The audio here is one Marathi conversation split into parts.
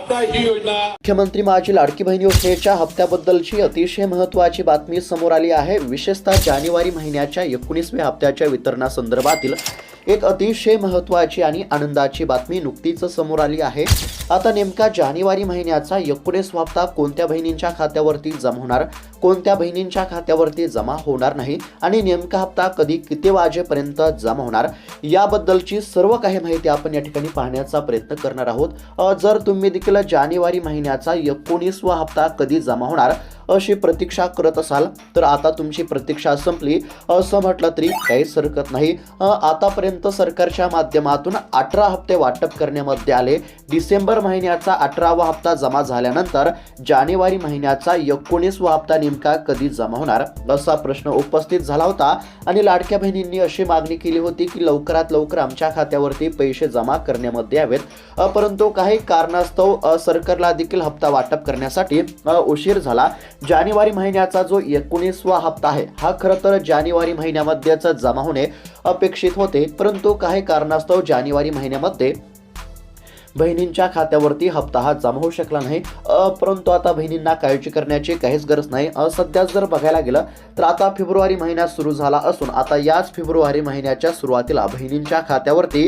हप्ता ही योजना मुख्यमंत्री माझी लाडकी बहीण योजनेच्या हप्त्याबद्दलची अतिशय महत्त्वाची बातमी समोर आली आहे। विशेषतः जानेवारी महिन्याच्या 19व्या हप्त्याच्या वितरणासंदर्भातील एक अतिशय महत्त्वाची आणि आनंदाची बातमी नुकतीच समोर आली आहे। आता नेमका जानेवारी महिन्याचा 19वा हप्ता कोणत्या बहिणींच्या खात्यावरती जमा होणार, कोणत्या बहिणींच्या खात्यावरती जमा होणार नाही आणि नेमका हप्ता कधी किती वाजेपर्यंत जमा होणार याबद्दलची सर्व काही माहिती आपण या ठिकाणी पाहण्याचा प्रयत्न करणार आहोत। जर तुम्ही देखील जानेवारी महिन्याचा 19वा हप्ता कधी जमा होणार अशी प्रतीक्षा करत असाल तर आता तुमची प्रतीक्षा संपली असं म्हटलं तरी काहीच हरकत नाही। आतापर्यंत सरकारच्या माध्यमातून 18 हप्ते वाटप करण्यामध्ये आले। डिसेंबर महिन्याचा 18वा हप्ता जमा झाल्यानंतर जानेवारी महिन्याचा 19वा हप्ता नेमका कधी जमा होणार असा प्रश्न उपस्थित झाला होता आणि लाडक्या बहिणींनी अशी मागणी केली होती की लवकरात लवकर आमच्या खात्यावरती पैसे जमा करण्यामध्ये यावेत, परंतु काही कारणास्तव सरकारला देखील हप्ता वाटप करण्यासाठी उशीर झाला। जानेवारी महिन्याचा जो 19वा हप्ता आहे हा खरं तर जानेवारी महिन्यामध्येच जमा होणे अपेक्षित होते, परंतु काही कारणास्तव जानेवारी महिन्यामध्ये बहिणींच्या खात्यावरती हप्ता हा जमा होऊ शकला नाही। परंतु आता बहिणींना काळजी करण्याची काहीच गरज नाही। सध्या जर बघायला गेलं तर आता फेब्रुवारी महिना सुरू झाला असून आता याच फेब्रुवारी महिन्याच्या सुरुवातीला बहिणींच्या खात्यावरती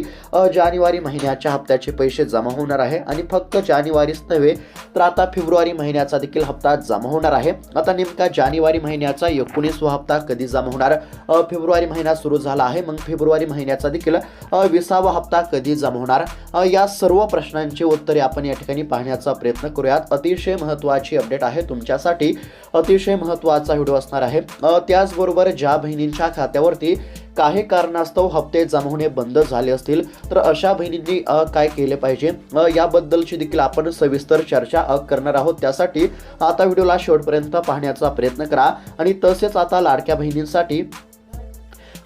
जानेवारी महिन्याच्या हप्त्याचे पैसे जमा होणार आहे आणि फक्त जानेवारीच नव्हे तर आता फेब्रुवारी महिन्याचा देखील हप्ता जमा होणार आहे। आता नेमका जानेवारी महिन्याचा 19वा हप्ता कधी जमा होणार, फेब्रुवारी महिना सुरू झाला आहे, मग फेब्रुवारी महिन्याचा देखील 20वा हप्ता कधी जमा होणार या सर्व प्रश्नांची उत्तरे आपण या ठिकाणी पाहण्याचा प्रयत्न करूयात। अतिशय महत्त्वाची अपडेट आहे तुमच्यासाठी, अतिशय महत्त्वाचा व्हिडिओ असणार आहे। त्याचबरोबर ज्या बहिणींच्या खात्यावरती काही कारणास्तव हप्ते जमा होणे बंद झाले असतील तर अशा बहिणींनी काय केले पाहिजे याबद्दलची देखील आपण सविस्तर चर्चा करणार आहोत। त्यासाठी आता व्हिडिओला शेवटपर्यंत पाहण्याचा प्रयत्न करा आणि तसेच आता लाडक्या बहिणींसाठी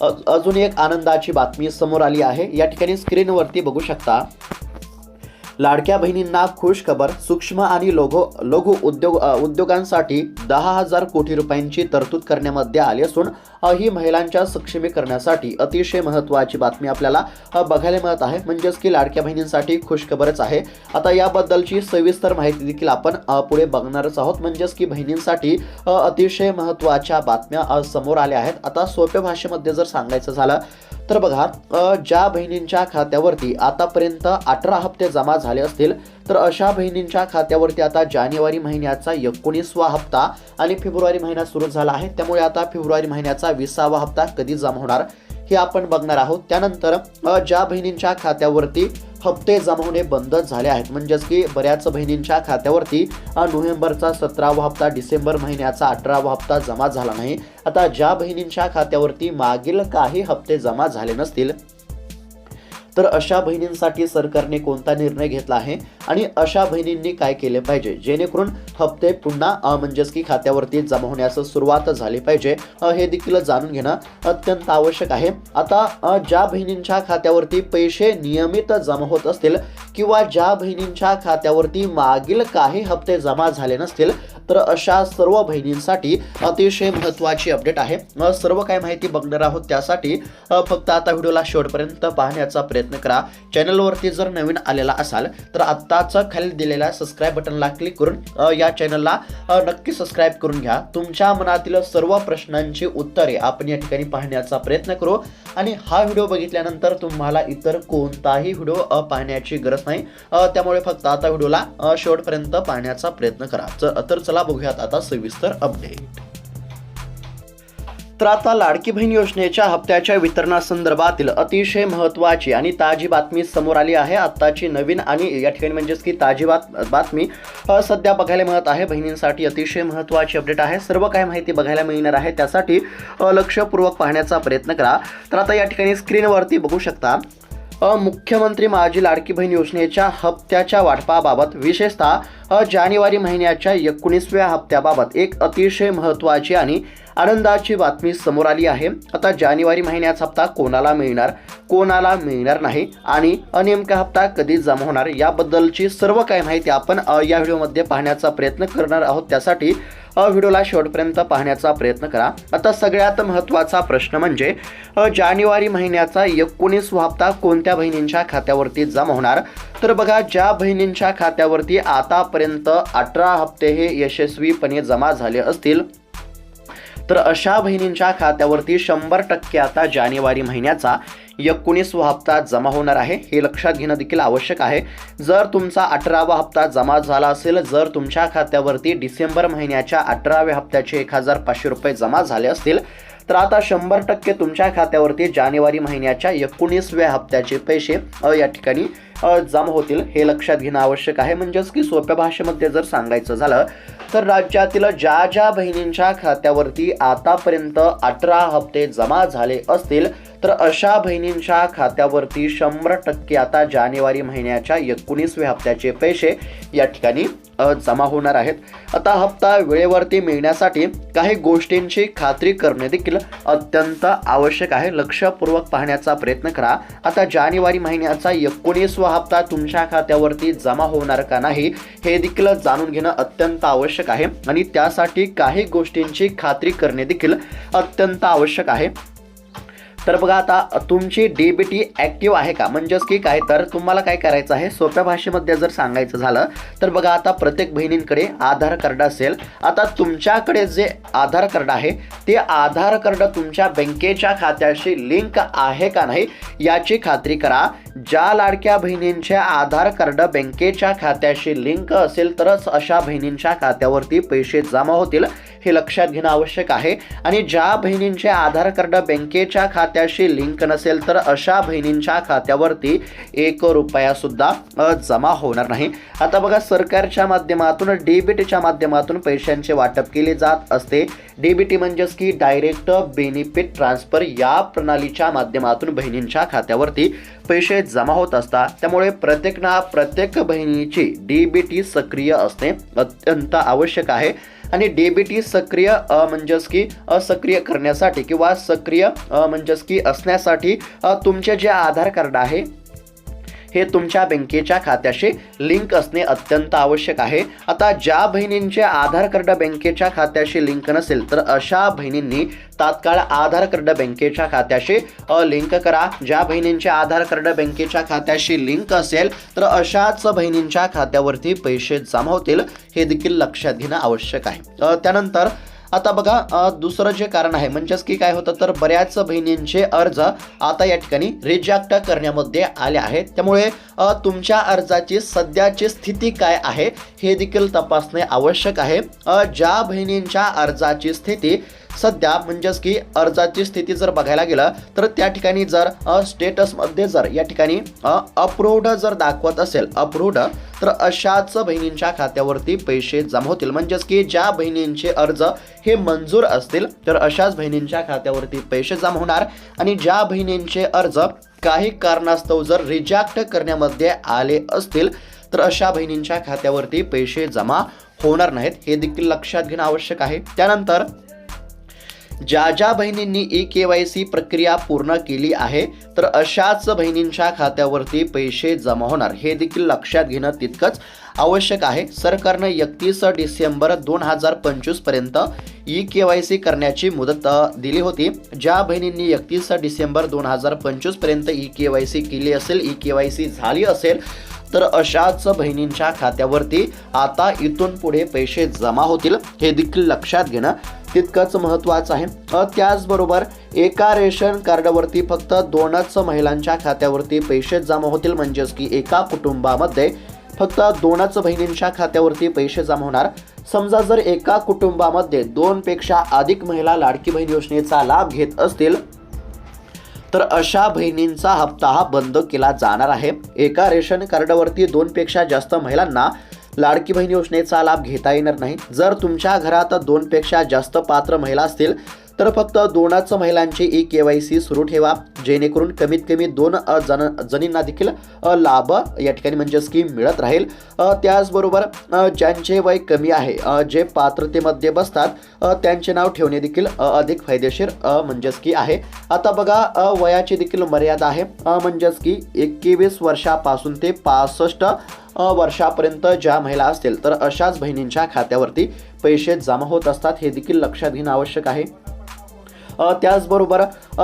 अजून एक आनंदाची बातमी समोर आली आहे। या ठिकाणी स्क्रीनवरती बघू शकता, लाडक्या बहिणींना खुश खबर, सूक्ष्म आणि लघु उद्योगांसाठी 10,000 कोटी रुपयांची तरतूद करण्यामध्ये आली असून ही महिलांच्या सक्षमीकरणासाठी अतिशय महत्त्वाची बातमी आपल्याला बघायला मिळत आहे। म्हणजेच की लाडक्या बहिणींसाठी खुश खबरच आहे। आता याबद्दलची सविस्तर माहिती देखील आपण पुढे बघणारच आहोत। म्हणजेच की बहिणींसाठी अतिशय महत्त्वाच्या बातम्या समोर आल्या आहेत। आता सोप्या भाषेमध्ये जर सांगायचं झालं तर बघा, ज्या बहिणींच्या खात्यावरती आतापर्यंत 18 हप्ते जमा झाले असतील तर अशा बहिणींच्या खात्यावरती आता जानेवारी महिन्याचा 19वा हप्ता आणि फेब्रुवारी महिना सुरू झाला आहे, त्यामुळे आता फेब्रुवारी महिन्याचा 20वा हप्ता कधी जमा होणार हे आपण बघणार आहोत। त्यानंतर ज्या बहिणींच्या खात्यावरती हप्ते जमा होणे बंद झाले आहेत, म्हणजेच की बऱ्याच बहिणींच्या खात्यावरती नोव्हेंबरचा 17वा हप्ता, डिसेंबर महिन्याचा 18वा हप्ता जमा झाला नाही। आता ज्या बहिणींच्या खात्यावरती मागील काही हप्ते जमा झाले नसतील तर अशा बहिणींसाठी सरकारने कोणता निर्णय घेतला आहे आणि अशा बहिणींनी काय केले पाहिजे जेणेकरून हप्ते पुन्हा म्हणजेच की खात्यावरती जमा होण्यास सुरुवात झाली पाहिजे हे देखील जाणून घेणं अत्यंत आवश्यक आहे। आता ज्या बहिणींच्या खात्यावरती पैसे नियमित जमा होत असतील किंवा ज्या बहिणींच्या खात्यावरती मागील काही हप्ते जमा झाले नसतील तर अशा सर्व बहिणींसाठी अतिशय महत्त्वाची अपडेट आहे। सर्व काही माहिती बघणार आहोत, त्यासाठी फक्त आता व्हिडिओला शेवटपर्यंत पाहण्याचा प्रयत्न करा। चॅनलवरती जर नवीन आलेला असाल तर आत्ताच खाली दिलेल्या सबस्क्राईब बटनला क्लिक करून या चॅनलला नक्की सबस्क्राईब करून घ्या। तुमच्या मनातील सर्व प्रश्नांची उत्तरे आपण या ठिकाणी पाहण्याचा प्रयत्न करू आणि हा व्हिडिओ बघितल्यानंतर तुम्हाला इतर कोणताही व्हिडिओ पाहण्याची गरज नाही, त्यामुळे फक्त आता व्हिडिओला शेवटपर्यंत पाहण्याचा प्रयत्न करा। तर चला बघूयात आता सविस्तर अपडेट। तर आता लाडकी बहीण योजनेच्या हप्त्याच्या वितरणासंदर्भातील अतिशय महत्त्वाची आणि ताजी बातमी समोर आली आहे। आत्ताची नवीन आणि या ठिकाणी म्हणजेच की ताजी बातमी सध्या बघायला मिळत आहे। बहिणींसाठी अतिशय महत्त्वाची अपडेट आहे। सर्व काही माहिती बघायला मिळणार आहे, त्यासाठी लक्षपूर्वक पाहण्याचा प्रयत्न करा। तर आता या ठिकाणी स्क्रीनवरती बघू शकता, मुख्यमंत्री माझी लाडकी बहीण योजनेच्या हप्त्याच्या वाटपाबाबत विशेषतः जानेवारी महिन्याच्या 19व्या हप्त्याबाबत एक अतिशय महत्त्वाची आणि आनंदाची बातमी समोर आली आहे। आता जानेवारी महिन्याचा हप्ता कोणाला मिळणार नाही आणि नेमका हप्ता कधी जमा होणार याबद्दलची सर्व काही माहिती आपण या व्हिडिओमध्ये पाहण्याचा प्रयत्न करणार आहोत। त्यासाठी व्हिडिओला शेवटपर्यंत पाहण्याचा प्रयत्न करा। आता सगळ्यात महत्त्वाचा प्रश्न म्हणजे जानेवारी महिन्याचा 19वा हप्ता कोणत्या बहिणींच्या खात्यावरती जमा होणार? तर बघा, ज्या बहिणींच्या खात्यावरती आतापर्यंत 18 हप्ते हे यशस्वीपणे जमा झाले असतील तर अशा बहिणींच्या खात्यावरती 100% आता जानेवारी महिन्याचा 19वा हप्ता जमा होणार आहे। हे लक्षात घेणं देखील आवश्यक आहे। जर तुमचा 18वा हप्ता जमा झाला असेल, जर तुमच्या खात्यावरती डिसेंबर महिन्याच्या 18व्या हप्त्याचे 1500 रुपये जमा झाले असतील तर आता 100% तुमच्या खात्यावरती जानेवारी महिन्याच्या 19व्या हप्त्याचे पैसे या ठिकाणी जमा होतील। हे लक्षात घेणं आवश्यक आहे। म्हणजेच की सोप्या भाषेमध्ये जर सांगायचं झालं तर राज्यातील ज्या बहिणींच्या खात्यावरती आतापर्यंत 18 हप्ते जमा झाले असतील तर अशा बहिणींच्या खात्यावरती 100% आता जानेवारी महिन्याच्या 19व्या हप्त्याचे पैसे या ठिकाणी जमा होणार आहेत। आता हप्ता वेळेवरती मिळण्यासाठी काही गोष्टींची खात्री करणे देखील अत्यंत आवश्यक आहे। लक्षपूर्वक पाहण्याचा प्रयत्न करा। आता जानेवारी महिन्याचा 19वा हप्ता तुमच्या खात्यावरती जमा होणार का नाही हे देखील जाणून घेणं अत्यंत आवश्यक आहे आणि त्यासाठी काही गोष्टींची खात्री करणे देखील अत्यंत आवश्यक आहे। तर बघा, आता तुमची डीबीटी ॲक्टिव्ह आहे का? म्हणजेच की काय, तर तुम्हाला काय करायचं आहे, सोप्या भाषेमध्ये जर सांगायचं झालं तर बघा, आता प्रत्येक बहिणींकडे आधार कार्ड असेल। आता तुमच्याकडे जे आधार कार्ड आहे ते आधार कार्ड तुमच्या बँकेच्या खात्याशी लिंक आहे का नाही याची खात्री करा। ज्या लाडक्या बहिणींचे आधार कार्ड बँकेच्या खात्याशी लिंक असेल तरच अशा बहिणींच्या खात्यावरती पैसे जमा होतील, हे लक्षात घेणं आवश्यक आहे। आणि ज्या बहिणींचे आधार कार्ड बँकेच्या खात्याशी लिंक नसेल तर अशा बहिणींच्या खात्यावरती 1 रुपया सुद्धा जमा होणार नाही। आता बघा, सरकारच्या माध्यमातून डीबीटीच्या माध्यमातून पैशांचे वाटप केले जात असते। डीबीटी म्हणजेच की डायरेक्ट बेनिफिट ट्रान्सफर या प्रणालीच्या माध्यमातून बहिणींच्या खात्यावरती पैसे जमा होत असतात। त्यामुळे प्रत्येक बहिणीची डीबीटी सक्रिय असणे अत्यंत आवश्यक आहे। आणि डीबीटी सक्रिय म्हणजेच की असक्रिय करण्यासाठी किंवा सक्रिय म्हणजेच की असण्यासाठी तुमचे जे आधार कार्ड आहे हे तुमच्या बँकेच्या खात्याशी लिंक असणे अत्यंत आवश्यक आहे। आता ज्या बहिणींचे आधार कार्ड बँकेच्या खात्याशी लिंक नसेल तर अशा बहिणींनी तात्काळ आधार कार्ड बँकेच्या खात्याशी लिंक करा। ज्या बहिणींचे आधार कार्ड बँकेच्या खात्याशी लिंक असेल तर अशाच बहिणींच्या खात्यावरती पैसे जमा होतील, हे देखील लक्षात घेणं आवश्यक आहे। त्यानंतर आता बघा, दुसरं जे कारण आहे म्हणजेच की काय होतं तर बऱ्याच बहिणींचे अर्ज आता या ठिकाणी रिजेक्ट करण्यामध्ये आले आहेत। त्यामुळे तुमच्या अर्जाची सध्याची स्थिती काय आहे हे देखील तपासणे आवश्यक आहे। ज्या बहिणींच्या अर्जाची स्थिती सध्या म्हणजेच की अर्जाची स्थिती जर बघायला गेलं तर त्या ठिकाणी जर स्टेटसमध्ये जर या ठिकाणी अप्रूव्ड जर दाखवत असेल तर अशाच बहिणींच्या खात्यावरती पैसे जमा होतील। म्हणजेच की ज्या बहिणींचे अर्ज हे मंजूर असतील तर अशाच बहिणींच्या खात्यावरती पैसे जमा होणार आणि ज्या बहिणींचे अर्ज काही कारणास्तव जर रिजेक्ट करण्यामध्ये आले असतील तर अशा बहिणींच्या खात्यावरती पैसे जमा होणार नाहीत, हे देखील लक्षात घेणं आवश्यक आहे। त्यानंतर ज्या बहिणींनी KYC प्रक्रिया पूर्ण केली आहे तर अशाच बहिणींच्या खात्यावरती पैसे जमा होणार, हे देखील लक्षात घेणं तितकंच आवश्यक आहे। सरकारनं 31 डिसेंबर 2025 पर्यंत KYC करण्याची मुदत दिली होती। ज्या बहिणींनी 31 डिसेंबर 2025 पर्यंत KYC केली असेल, KYC झाली असेल तर अशाच बहिणींच्या खात्यावरती आता इथून पुढे पैसे जमा होतील, हे देखील लक्षात घेणं तितकंच महत्त्वाचं आहे। त्याचबरोबर एका रेशन कार्डवरती फक्त 2च महिलांच्या खात्यावरती पैसे जमा होतील। म्हणजेच की एका कुटुंबामध्ये फक्त 2च बहिणींच्या खात्यावरती पैसे जमा होणार। समजा जर एका कुटुंबामध्ये 2 पेक्षा अधिक महिला लाडकी बहीण योजनेचा लाभ घेत असतील तर अशा बहिणींचा हप्ता हा बंद केला जाणार आहे। एका रेशन कार्डवरती 2 पेक्षा जास्त महिलांना लाडकी बहीण योजनेचा लाभ घेता येणार नाही। जर तुमच्या घरात 2 पेक्षा जास्त पात्र महिला असतील तर फक्त 2च महिलांची KYC सुरू ठेवा, जेणेकरून कमीत कमी 2 जणींना देखील लाभ या ठिकाणी म्हणजेच की मिळत राहील. त्याचबरोबर ज्यांचे वय कमी आहे, जे पात्रतेमध्ये बसतात, त्यांचे नाव ठेवणे देखील अधिक फायदेशीर म्हणजेच की आहे. आता बघा वयाची देखील मर्यादा आहे, म्हणजेच की 21 वर्षापासून ते 65 वर्षापर्यंत ज्या महिला असतील तर अशाच बहिणींच्या खात्यावरती पैसे जमा होत असतात, हे देखील लक्षात घेणं आवश्यक आहे. त्याचबरोबर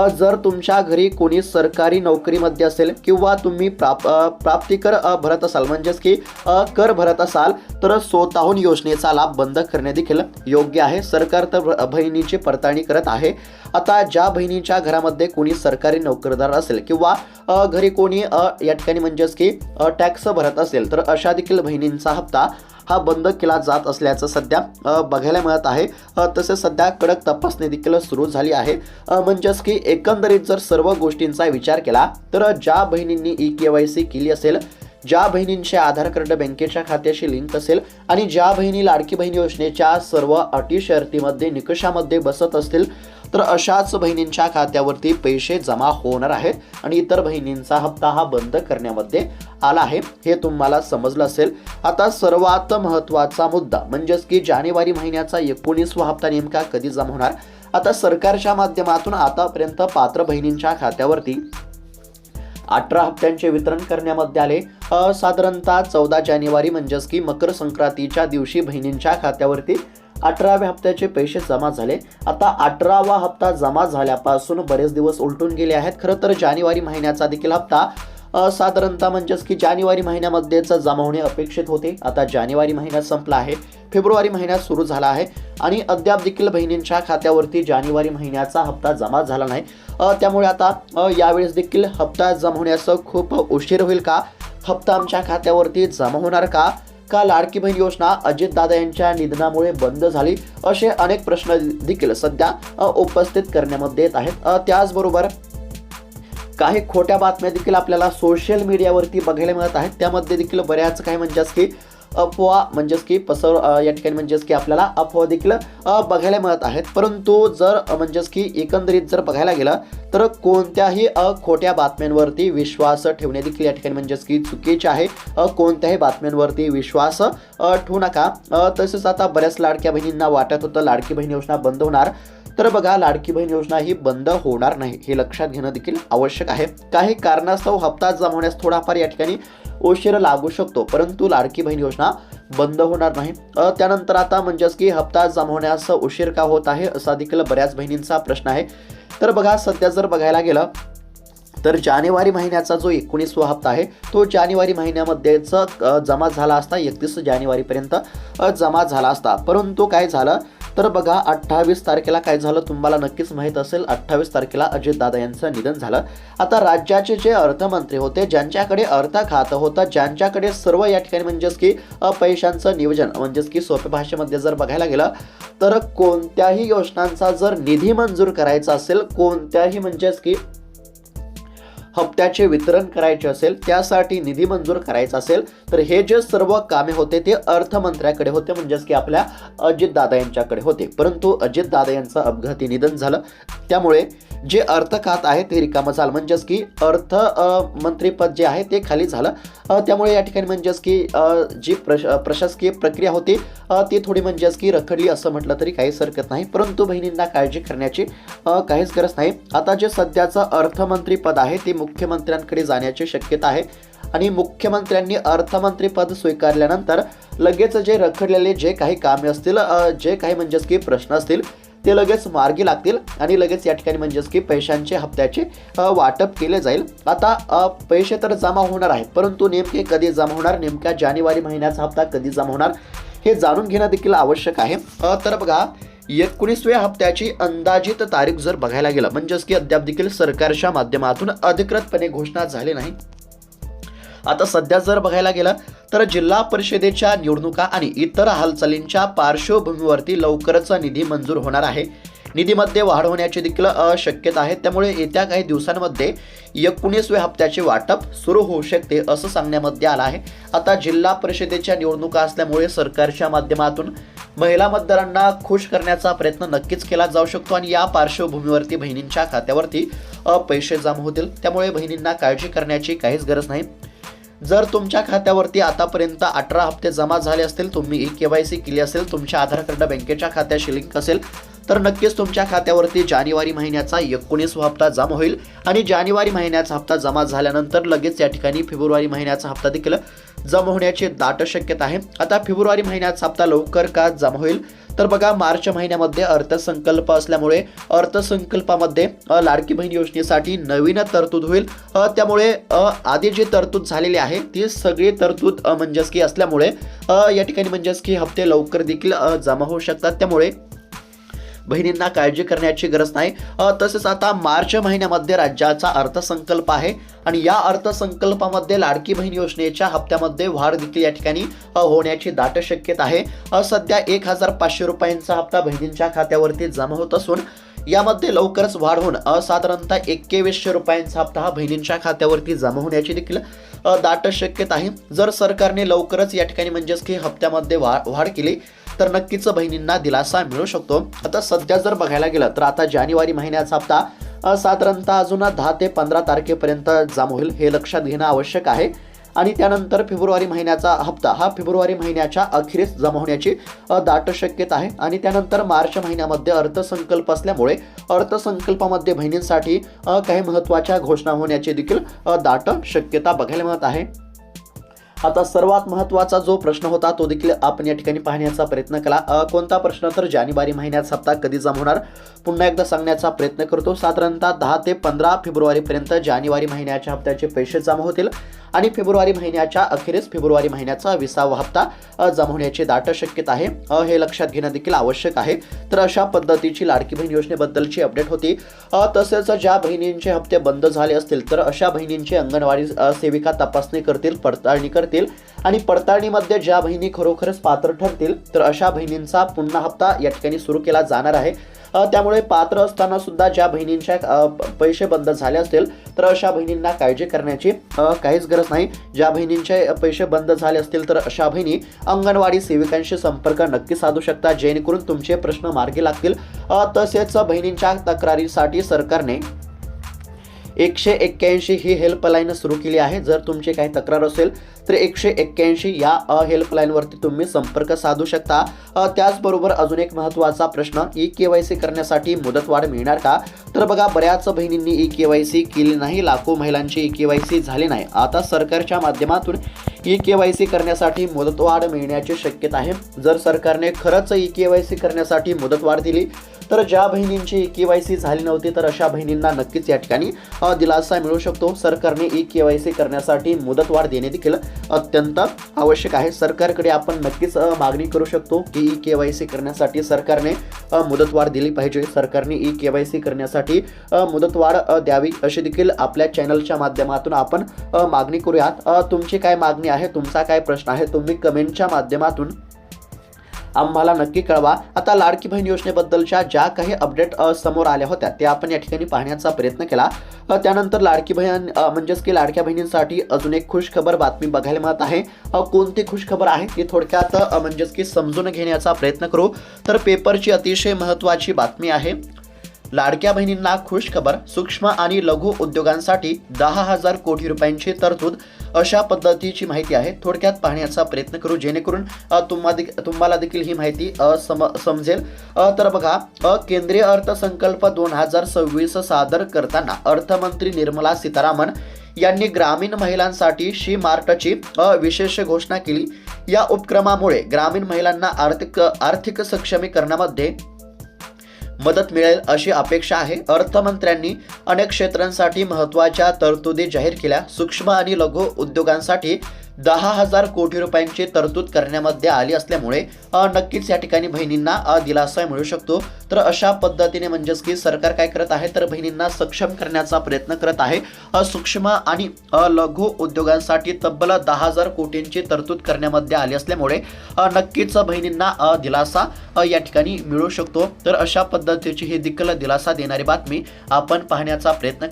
जर तुमच्या घरी कोणी सरकारी नोकरीमध्ये असेल किंवा तुम्ही प्राप्तिकर भरत असाल, म्हणजेच की कर भरत असाल, तर स्वतःहून योजनेचा लाभ बंद करणे देखील योग्य आहे. सरकार तर बहिणीची पडताळणी करत आहे. आता ज्या बहिणीच्या घरामध्ये कोणी सरकारी नोकरदार असेल किंवा घरी कोणी या ठिकाणी म्हणजेच की टॅक्स भरत असेल, तर अशा देखील बहिणींचा हप्ता हा बंद केला जात असल्याचं सध्या बघायला मिळत आहे. तसेच सध्या कडक तपासणी देखील सुरू झाली आहे. म्हणजेच की एकंदरीत जर सर्व गोष्टींचा विचार केला तर ज्या बहिणींनी KYC केली असेल, ज्या बहिणींचे आधार कार्ड बँकेच्या खात्याशी लिंक असेल आणि ज्या बहिणी लाडकी बहीण योजनेच्या सर्व अटी शर्तीमध्ये निकषामध्ये बसत असतील, तर अशाच बहिणींच्या खात्यावरती पैसे जमा होणार आहेत आणि इतर बहिणींचा हप्ता हा बंद करण्यामध्ये आला आहे, हे तुम्हाला समजलं असेल. आता सर्वात महत्त्वाचा मुद्दा म्हणजेच की जानेवारी महिन्याचा 19वा हप्ता नेमका कधी जमा होणार. आता सरकारच्या माध्यमातून आतापर्यंत पात्र बहिणींच्या खात्यावरती 18 हप्त्यांचे वितरण करण्यामध्ये आले. साधारणतः 14 जानेवारी म्हणजेच की मकर संक्रांतीच्या दिवशी बहिणींच्या खात्यावरती 18व्या हप्त्याचे पैसे जमा झाले. आता 18वा हप्ता जमा झाल्यापासून बरेच दिवस उलटून गेले आहेत. खरं तर जानेवारी महिन्याचा देखील हप्ता साधारणतः म्हणजेच की जानेवारी महिन्यामध्येच जमा होणे अपेक्षित होते. आता जानेवारी महिना संपला आहे, फेब्रुवारी महिना सुरू झाला आहे आणि अद्याप देखील बहिणींच्या खात्यावरती जानेवारी महिन्याचा हप्ता जमा झाला नाही. त्यामुळे आता यावेळेस देखील हप्ता जमा होण्यास खूप उशीर होईल का? हप्ता आमच्या खात्यावरती जमा होणार का? लाडकी बहीण योजना अजितदादा यांच्या निधनामुळे बंद झाली? असे अनेक प्रश्न देखील सध्या उपस्थित करण्यामध्ये येत आहेत. त्याचबरोबर काही खोट्या बातम्या देखील आपल्याला सोशल मीडियावरती बघायला मिळत आहेत. त्यामध्ये देखील बऱ्याच काही म्हणजेच की अफवा म्हणजेच की या ठिकाणी म्हणजेच की आपल्याला अफवा देखील बघायला मिळत आहेत. परंतु जर म्हणजेच की एकंदरीत जर बघायला गेलं तर कोणत्याही खोट्या बातम्यांवरती विश्वास ठेवणे देखील या ठिकाणी म्हणजेच की चुकीचे आहे. कोणत्याही बातम्यांवरती विश्वास ठेवू नका. तसेच आता बऱ्याच लाडक्या बहिणींना वाटत होतं लाडकी बहीण योजना बंद होणार, तर बघा लाडकी बहीण योजना ही बंद होणार नाही, हे लक्षात घेणं देखील आवश्यक आहे. काही कारणास्तव हप्ता जमा होण्यास थोडाफार या ठिकाणी उशीर लागू शकतो, परंतु लाडकी बहीण योजना बंद होणार नाही. त्यानंतर आता म्हणजेच की हप्ता जमा होण्यास उशीर का होत आहे असा देखील बऱ्याच बहिणींचा प्रश्न आहे. तर बघा सध्या जर बघायला गेलं तर जानेवारी महिन्याचा जो 19वा हप्ता आहे तो जानेवारी महिन्यामध्येच जमा झाला असता, 31 जानेवारीपर्यंत जमा झाला असता. परंतु काय झालं तर बघा 28 तारखेला काय झालं तुम्हाला नक्कीच माहीत असेल. 28 तारखेला अजितदादा यांचं निधन झालं. आता राज्याचे जे अर्थमंत्री होते, ज्यांच्याकडे अर्थ खातं होतं, ज्यांच्याकडे सर्व या ठिकाणी म्हणजेच की पैशांचं नियोजन म्हणजेच की सोप्या भाषेमध्ये जर बघायला गेलं तर कोणत्याही योजनांचा जर निधी मंजूर करायचा असेल, कोणत्याही म्हणजेच की हप्त्याचे वितरण करायचे असेल, त्यासाठी निधी मंजूर करायचा असेल, तर हे जे सर्व कामे होते ते अर्थमंत्र्याकडे होते, म्हणजेच की आपल्या अजितदादा यांच्याकडे होते. परंतु अजितदादा यांचं अपघाती निधन झालं, त्यामुळे जे अर्थ खात आहे ते रिकामं झालं, म्हणजेच की अर्थ मंत्रीपद जे आहे ते खाली झालं. त्यामुळे या ठिकाणी म्हणजेच की जी प्रशासकीय प्रक्रिया होती ती थोडी म्हणजेच की रखडली असं म्हटलं तरी काहीच हरकत नाही. परंतु बहिणींना काळजी करण्याची काहीच गरज नाही. आता जे सध्याचं अर्थमंत्रीपद आहे ते मुख्यमंत्र्यांकडे जाण्याची शक्यता आहे आणि मुख्यमंत्र्यांनी अर्थमंत्रीपद स्वीकारल्यानंतर लगेच जे रखडलेले जे काही कामे असतील, जे काही म्हणजेच की प्रश्न असतील ते लगेच मार्गी लागतील आणि लगेच या ठिकाणी म्हणजेच की पैशांचे हप्त्याचे वाटप केले जाईल. आता पैसे तर जमा होणार आहेत, परंतु नेमके कधी जमा होणार, नेमक्या जानेवारी महिन्याचा हप्ता कधी जमा होणार हे जाणून घेणं देखील आवश्यक आहे. तर बघा 19व्या हप्त्याची अंदाजित तारीख जर बघायला गेलं म्हणजेच की अद्याप देखील सरकारच्या माध्यमातून अधिकृतपणे घोषणा झाली नाही. आता सध्या जर बघायला गेलं तर जिल्हा परिषदेच्या निवडणुका आणि इतर हालचालींच्या पार्श्वभूमीवरती लवकरच निधी मंजूर होणार आहे. निधीमध्ये वाढ होण्याची देखील शक्यता आहे. त्यामुळे येत्या काही दिवसांमध्ये 19व्या हप्त्याचे वाटप सुरू होऊ शकते असं सांगण्यामध्ये आलं आहे. आता जिल्हा परिषदेच्या निवडणुका असल्यामुळे सरकारच्या माध्यमातून महिला मतदारांना खुश करण्याचा प्रयत्न नक्कीच केला जाऊ शकतो आणि या पार्श्वभूमीवरती बहिणींच्या खात्यावरती पैसे जमा होतील। त्यामुळे बहिणींना काळजी करण्याची काहीच गरज नाही। जर तुमच्या खात्यावरती आतापर्यंत 18 हप्ते जमा झाले असतील, तुम्ही KYC केली असेल, तुमच्या आधार कार्ड बँकेच्या खात्याशी लिंक असेल, तर नक्कीच तुमच्या खात्यावरती जानेवारी महिन्याचा 19वा हप्ता जमा होईल आणि जानेवारी महिन्याचा हप्ता जमा झाल्यानंतर लगेच या ठिकाणी फेब्रुवारी महिन्याचा हप्ता देखील जमा होण्याची दाट शक्यता आहे। आता फेब्रुवारी महिन्याचा हप्ता लवकर का जमा होईल, तर बघा मार्च महिन्यामध्ये अर्थसंकल्प असल्यामुळे अर्थसंकल्पामध्ये लाडकी बहीण योजनेसाठी नवीन तरतूद होईल। त्यामुळे आधी जी तरतूद झालेली आहे ती सगळी तरतूद म्हणजेच की असल्यामुळे या ठिकाणी म्हणजेच की हप्ते लवकर देखील जमा होऊ शकतात। त्यामुळे बहिणींना काळजी करण्याची गरज नाही। तसेच आता मार्च महिन्यामध्ये राज्याचा अर्थसंकल्प आहे आणि या अर्थसंकल्पामध्ये लाडकी बहीण योजनेच्या हप्त्यामध्ये वाढ देखील या ठिकाणी होण्याची दाट शक्यता आहे। सध्या 1500 रुपयांचा हप्ता बहिणींच्या खात्यावरती जमा होत असून यामध्ये लवकरच वाढ होऊन साधारणतः 2100 रुपयांचा हप्ता हा बहिणींच्या खात्यावरती जमा होण्याची देखील दाट शक्यता आहे। जर सरकारने लवकरच या ठिकाणी म्हणजेच की हप्त्यामध्ये वाढ केली तर नक्कीच बहिणींना दिलासा मिळू शकतो। आता सध्या जर बघायला गेलं तर आता जानेवारी महिन्याचा हप्ता साधारणतः अजून 10 ते 15 तारखेपर्यंत जमा होईल, हे लक्षात घेणं आवश्यक आहे। आणि त्यानंतर फेब्रुवारी महिन्याचा हप्ता हा फेब्रुवारी महिन्याच्या अखेरीस जमा होण्याची दाट शक्यता आहे। आणि त्यानंतर मार्च महिन्यामध्ये अर्थसंकल्प असल्यामुळे अर्थसंकल्पामध्ये बहिणींसाठी काही महत्त्वाच्या घोषणा होण्याची देखील दाट शक्यता बघायला मिळत आहे। आता सर्वात महत्त्वाचा जो प्रश्न होता तो देखील आपण या ठिकाणी पाहण्याचा प्रयत्न केला। कोणता प्रश्न, तर जानेवारी महिन्याचा हप्ता कधी जमा होणार, पुन्हा एकदा सांगण्याचा प्रयत्न करतो। साधारणतः 10 ते 15 फेब्रुवारीपर्यंत जानेवारी महिन्याच्या हप्त्याचे पैसे जमा होतील आणि फेब्रुवारी महिन्याच्या अखेरीस फेब्रुवारी महिन्याचा 20वा हप्ता जमा होण्याची दाट शक्यता आहे, हे लक्षात घेणं देखील आवश्यक आहे। तर अशा पद्धतीची लाडकी बहीण योजनेबद्दलची अपडेट होती। तसेच ज्या बहिणींचे हप्ते बंद झाले असतील तर अशा बहिणींची अंगणवाडी सेविका तपासणी करतील, पडताळणी करतील आणि पडताळणीमध्ये ज्या बहिणी खरोखरच पात्र ठरतील तर अशा बहिणींचा पुन्हा हप्ता या ठिकाणी सुरू केला जाणार आहे। त्यामुळे पात्र असताना सुद्धा ज्या बहिणींच्या पैसे बंद झाले असतील तर अशा बहिणींना काळजी करण्याची काहीच गरज नाही। ज्या बहिणींचे पैसे बंद झाले असतील तर अशा बहिणी अंगणवाडी सेविकांशी संपर्क नक्की साधू शकता, जेणेकरून तुमचे प्रश्न मार्गी लागतील। तसेच बहिणींच्या तक्रारीसाठी सरकारने 181 ही हेल्पलाईन सुरू केली आहे। जर तुमची काही तक्रार असेल तर 181 या हेल्पलाईनवरती तुम्ही संपर्क साधू शकता। त्याचबरोबर अजून एक महत्त्वाचा प्रश्न, KYC करण्यासाठी मुदतवाढ मिळणार का, तर बघा बऱ्याच बहिणींनी KYC केली नाही, लाखो महिलांची KYC झाली नाही। आता सरकारच्या माध्यमातून KYC करण्यासाठी मुदतवाढ मिळण्याची शक्यता आहे। जर सरकारने खरंच KYC करण्यासाठी मुदतवाढ दिली तर ज्या बहिणींची KYC झाली नव्हती तर अशा बहिणींना नक्कीच या ठिकाणी दिलासा मिळू शकतो। सरकारने KYC करण्यासाठी मुदतवाढ देणे देखील अत्यंत आवश्यक आहे। सरकारकडे आपण नक्कीच मागणी करू शकतो की KYC करण्यासाठी सरकारने मुदतवाढ दिली पाहिजे, सरकारने KYC करण्यासाठी मुदतवाढ द्यावी, अशी देखील आपल्या चॅनलच्या माध्यमातून आपण मागणी करूयात। तुमची काय मागणी आहे, तुमचा काय प्रश्न आहे, तुम्ही कमेंटच्या माध्यमातून आम्हाला नक्की कळवा। आता लाडकी बहीण योजनेबद्दलच्या ज्या काही अपडेट समोर आल्या होत्या त्या आपण या ठिकाणी पाहण्याचा प्रयत्न केला। त्यानंतर लाडकी बहीण म्हणजेच की लाडक्या बहिणींसाठी अजून एक खुशखबर बातमी बघायला मिळत आहे। कोणती खुशखबर आहे ती थोडक्यात म्हणजेच की समजून घेण्याचा प्रयत्न करू। तर पेपरची अतिशय महत्त्वाची बातमी आहे। लाडक्या बहिणींना खुशखबर, सूक्ष्म आणि लघु उद्योगांसाठी 10,000 कोटी रुपयांची तरतूद, अशा पद्धतीची माहिती आहे। थोडक्यात पाहण्याचा प्रयत्न करू जेणेकरून तुम्हाला देखील ही माहिती समजेल। तर बघा, केंद्रीय अर्थसंकल्प 2026 सादर करताना अर्थमंत्री निर्मला सीतारामन यांनी ग्रामीण महिलांसाठी शी मार्टची विशेष घोषणा केली। या उपक्रमामुळे ग्रामीण महिलांना आर्थिक सक्षमीकरणामध्ये मदत मिळेल अशी अपेक्षा आहे। अर्थमंत्र्यांनी अनेक क्षेत्रांसाठी महत्त्वाच्या तरतुदी जाहीर केल्या। सूक्ष्म आणि लघु उद्योगांसाठी 10,000 कोटी रुपयांची तरतूद करण्यामध्ये आली असल्यामुळे नक्कीच या ठिकाणी बहिणींना दिलासा मिळू शकतो। तर अशा पद्धतीने म्हणजेच की सरकार काय करत आहे तर बहिणींना सक्षम करण्याचा प्रयत्न करत आहे। सूक्ष्म आणि लघु उद्योगांसाठी तब्बल 10,000 कोटींची तरतूद करण्यामध्ये आली असल्यामुळे नक्कीच बहिणींना दिलासा या ठिकाणी मिळू शकतो। तर अशा पद्धतीची ही देखील दिलासा देणारी बातमी आपण पाहण्याचा प्रयत्न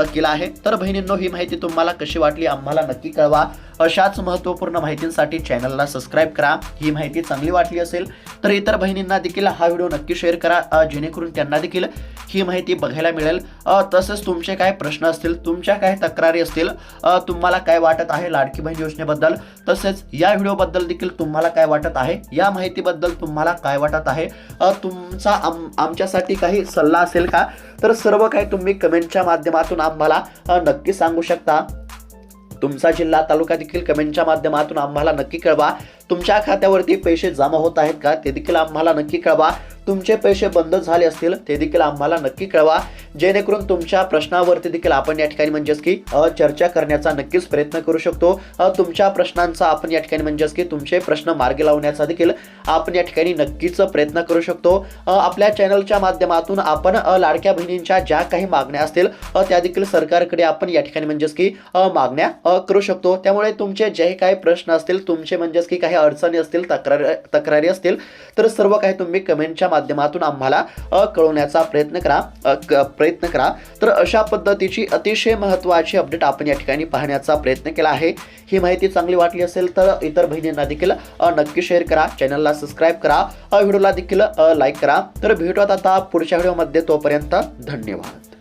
केला आहे। तर बहिणींनो, ही माहिती तुम्हाला कशी वाटली आम्हाला नक्की कळवा। अशाच महत्त्वपूर्ण माहितींसाठी चॅनलला सबस्क्राईब करा. ही माहिती चांगली वाटली असेल तर इतर बहिणींना देखील हा व्हिडिओ नक्की शेअर करा, जेणेकरून त्यांना देखील ही माहिती बघायला मिळेल. तसेच तुमचे काय प्रश्न असतील, तुमच्या काय तक्रारी असतील, तुम्हाला काय वाटत आहे लाडकी बहीण योजनेबद्दल, तसेच या व्हिडिओबद्दल देखील तुम्हाला काय वाटत आहे, या माहितीबद्दल तुम्हाला काय वाटत आहे, तुमचा आमच्यासाठी काही सल्ला असेल का, तर सर्व काही तुम्ही कमेंटच्या माध्यमातून आम्हाला नक्की सांगू शकता. तुमचा जिल्हा तालुका देखील कमेंटच्या माध्यमातून आम्हाला नक्की कळवा. तुमच्या खात्यावरती पैसे जमा होत आहेत का ते देखील आम्हाला नक्की कळवा. तुमचे पैसे बंद झाले असतील ते देखील आम्हाला नक्की कळवा, जेणेकरून तुमच्या प्रश्नावरती देखील आपण या ठिकाणी म्हणजेच की चर्चा करण्याचा नक्कीच प्रयत्न करू शकतो. तुमच्या प्रश्नांचा आपण या ठिकाणी म्हणजेच की तुमचे प्रश्न मार्गी लावण्याचा देखील आपण या ठिकाणी नक्कीच प्रयत्न करू शकतो. आपल्या चॅनलच्या माध्यमातून आपण लाडक्या बहिणींच्या ज्या काही मागण्या असतील त्या देखील सरकारकडे आपण या ठिकाणी म्हणजेच की मागण्या करू शकतो. त्यामुळे तुमचे जे काही प्रश्न असतील, तुमचे म्हणजेच की काही अडचणी असतील, तक्रारी असतील, तर सर्व काही तुम्ही कमेंटच्या माध्यमातून आम्हाला कळवण्याचा प्रयत्न करा. तर अशा पद्धतीची अतिशय महत्त्वाची अपडेट आपण या ठिकाणी पाहण्याचा प्रयत्न केला आहे. ही माहिती चांगली वाटली असेल तर इतर बहिणींना देखील नक्की शेअर करा, चॅनलला सबस्क्राईब करा, व्हिडिओला देखील लाईक करा. तर भेटूयात आता पुढच्या व्हिडिओमध्ये. तोपर्यंत धन्यवाद.